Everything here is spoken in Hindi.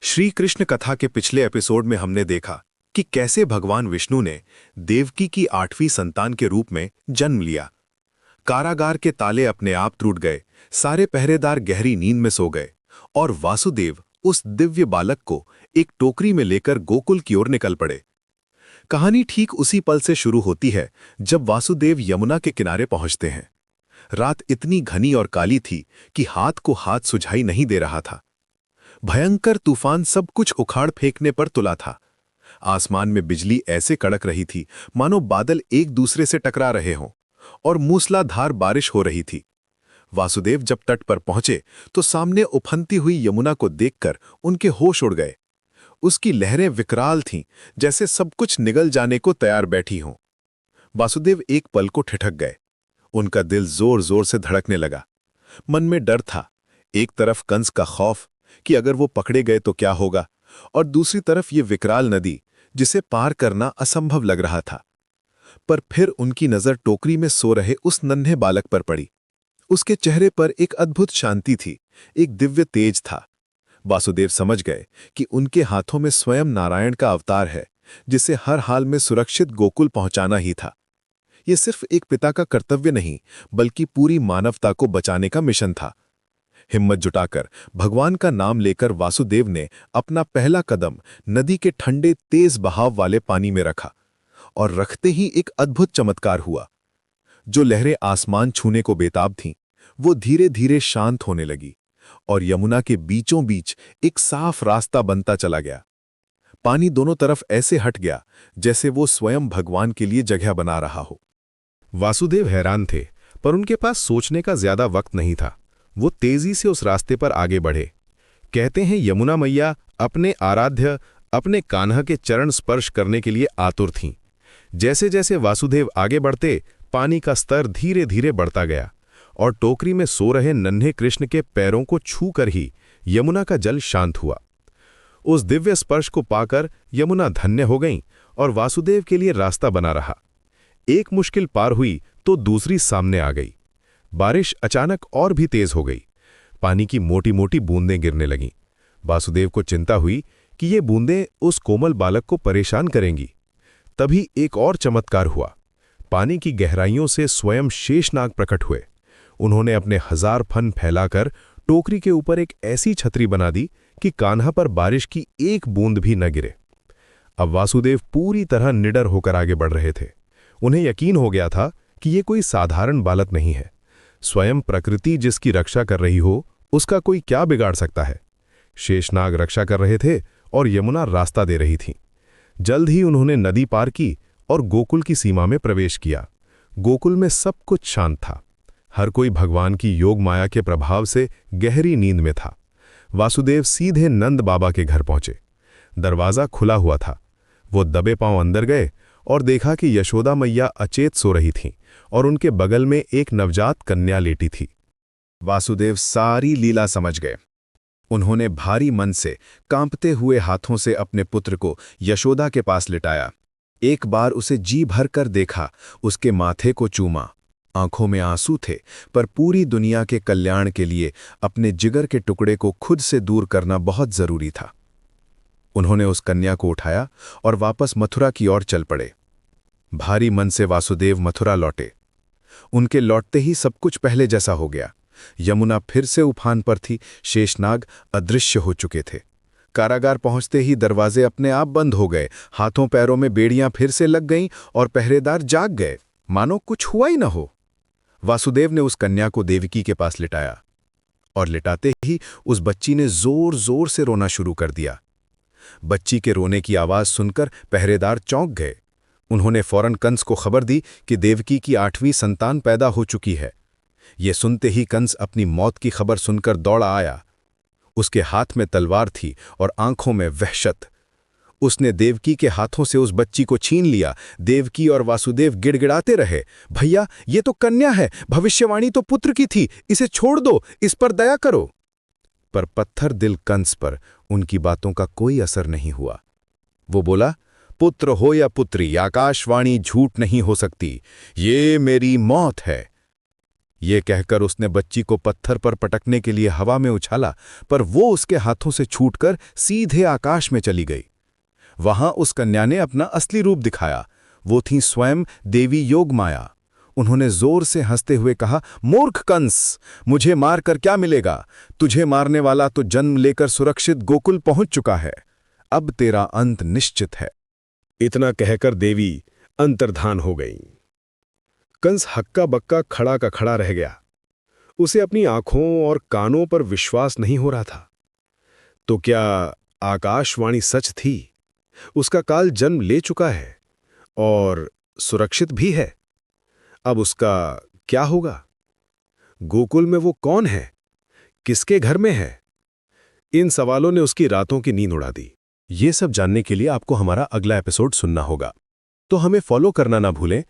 श्री कृष्ण कथा के पिछले एपिसोड में हमने देखा कि कैसे भगवान विष्णु ने देवकी की 8वीं संतान के रूप में जन्म लिया। कारागार के ताले अपने आप टूट गए, सारे पहरेदार गहरी नींद में सो गए और वासुदेव उस दिव्य बालक को एक टोकरी में लेकर गोकुल की ओर निकल पड़े। कहानी ठीक उसी पल से शुरू होती है जब वासुदेव यमुना के किनारे पहुंचते हैं। रात इतनी घनी और काली थी कि हाथ को हाथ सुझाई नहीं दे रहा था। भयंकर तूफान सब कुछ उखाड़ फेंकने पर तुला था। आसमान में बिजली ऐसे कड़क रही थी मानो बादल एक दूसरे से टकरा रहे हों और मूसलाधार बारिश हो रही थी। वासुदेव जब तट पर पहुंचे तो सामने उफनती हुई यमुना को देखकर उनके होश उड़ गए। उसकी लहरें विकराल थीं, जैसे सब कुछ निगल जाने को तैयार बैठी हों। वासुदेव एक पल को ठिठक गए। उनका दिल जोर जोर से धड़कने लगा। मन में डर था, एक तरफ कंस का खौफ कि अगर वो पकड़े गए तो क्या होगा, और दूसरी तरफ ये विकराल नदी जिसे पार करना असंभव लग रहा था। पर फिर उनकी नजर टोकरी में सो रहे उस नन्हे बालक पर पड़ी। उसके चेहरे पर एक अद्भुत शांति थी, एक दिव्य तेज था। वासुदेव समझ गए कि उनके हाथों में स्वयं नारायण का अवतार है, जिसे हर हाल में सुरक्षित गोकुल पहुंचाना ही था। ये सिर्फ एक पिता का कर्तव्य नहीं, बल्कि पूरी मानवता को बचाने का मिशन था। हिम्मत जुटाकर भगवान का नाम लेकर वासुदेव ने अपना पहला कदम नदी के ठंडे तेज बहाव वाले पानी में रखा, और रखते ही एक अद्भुत चमत्कार हुआ। जो लहरें आसमान छूने को बेताब थीं, वो धीरे धीरे शांत होने लगी और यमुना के बीचों बीच एक साफ रास्ता बनता चला गया। पानी दोनों तरफ ऐसे हट गया जैसे वो स्वयं भगवान के लिए जगह बना रहा हो। वासुदेव हैरान थे, पर उनके पास सोचने का ज्यादा वक्त नहीं था। वो तेजी से उस रास्ते पर आगे बढ़े। कहते हैं यमुना मैया अपने आराध्य, अपने कान्हा के चरण स्पर्श करने के लिए आतुर थीं। जैसे जैसे वासुदेव आगे बढ़ते, पानी का स्तर धीरे धीरे बढ़ता गया और टोकरी में सो रहे नन्हे कृष्ण के पैरों को छूकर ही यमुना का जल शांत हुआ। उस दिव्य स्पर्श को पाकर यमुना धन्य हो गई और वासुदेव के लिए रास्ता बना रहा। एक मुश्किल पार हुई तो दूसरी सामने आ गई। बारिश अचानक और भी तेज हो गई। पानी की मोटी मोटी बूंदें गिरने लगीं। वासुदेव को चिंता हुई कि ये बूंदें उस कोमल बालक को परेशान करेंगी। तभी एक और चमत्कार हुआ। पानी की गहराइयों से स्वयं शेषनाग प्रकट हुए। उन्होंने अपने 1000 फन फैलाकर टोकरी के ऊपर एक ऐसी छतरी बना दी कि कान्हा पर बारिश की एक बूंद भी न गिरे। अब वासुदेव पूरी तरह निडर होकर आगे बढ़ रहे थे। उन्हें यकीन हो गया था कि ये कोई साधारण बालक नहीं है। स्वयं प्रकृति जिसकी रक्षा कर रही हो, उसका कोई क्या बिगाड़ सकता है। शेषनाग रक्षा कर रहे थे और यमुना रास्ता दे रही थी। जल्द ही उन्होंने नदी पार की और गोकुल की सीमा में प्रवेश किया। गोकुल में सब कुछ शांत था। हर कोई भगवान की योग माया के प्रभाव से गहरी नींद में था। वासुदेव सीधे नंद बाबा के घर पहुंचे। दरवाजा खुला हुआ था। वो दबे पांव अंदर गए और देखा कि यशोदा मैया अचेत सो रही थीं और उनके बगल में एक नवजात कन्या लेटी थी। वासुदेव सारी लीला समझ गए। उन्होंने भारी मन से कांपते हुए हाथों से अपने पुत्र को यशोदा के पास लिटाया। एक बार उसे जी भर कर देखा, उसके माथे को चूमा। आंखों में आंसू थे, पर पूरी दुनिया के कल्याण के लिए अपने जिगर के टुकड़े को खुद से दूर करना बहुत जरूरी था। उन्होंने उस कन्या को उठाया और वापस मथुरा की ओर चल पड़े। भारी मन से वासुदेव मथुरा लौटे। उनके लौटते ही सब कुछ पहले जैसा हो गया। यमुना फिर से उफान पर थी। शेषनाग अदृश्य हो चुके थे। कारागार पहुंचते ही दरवाजे अपने आप बंद हो गए। हाथों पैरों में बेड़ियां फिर से लग गईं और पहरेदार जाग गए, मानो कुछ हुआ ही न हो। वासुदेव ने उस कन्या को देवकी के पास लिटाया और लिटाते ही उस बच्ची ने जोर जोर से रोना शुरू कर दिया। बच्ची के रोने की आवाज सुनकर पहरेदार चौंक गए। उन्होंने फौरन कंस को खबर दी कि देवकी की 8वीं संतान पैदा हो चुकी है। ये सुनते ही कंस अपनी मौत की खबर सुनकर दौड़ा आया। उसके हाथ में तलवार थी और आंखों में वहशत। उसने देवकी के हाथों से उस बच्ची को छीन लिया। देवकी और वासुदेव गिड़गिड़ाते रहे, भैया ये तो कन्या है, भविष्यवाणी तो पुत्र की थी, इसे छोड़ दो, इस पर दया करो। पर पत्थर दिल कंस पर उनकी बातों का कोई असर नहीं हुआ। वो बोला, पुत्र हो या पुत्री, आकाशवाणी झूठ नहीं हो सकती। ये मेरी मौत है। ये कहकर उसने बच्ची को पत्थर पर पटकने के लिए हवा में उछाला, पर वो उसके हाथों से छूटकर सीधे आकाश में चली गई। वहां उस कन्या ने अपना असली रूप दिखाया। वो थी स्वयं देवी योगमाया। उन्होंने जोर से हंसते हुए कहा, मूर्ख कंस, मुझे मारकर क्या मिलेगा? तुझे मारने वाला तो जन्म लेकर सुरक्षित गोकुल पहुंच चुका है। अब तेरा अंत निश्चित है। इतना कहकर देवी अंतर्धान हो गई। कंस हक्का बक्का खड़ा का खड़ा रह गया। उसे अपनी आंखों और कानों पर विश्वास नहीं हो रहा था। तो क्या आकाशवाणी सच थी? उसका काल जन्म ले चुका है और सुरक्षित भी है। अब उसका क्या होगा? गोकुल में वो कौन है? किसके घर में है? इन सवालों ने उसकी रातों की नींद उड़ा दी। ये सब जानने के लिए आपको हमारा अगला एपिसोड सुनना होगा, तो हमें फॉलो करना ना भूलें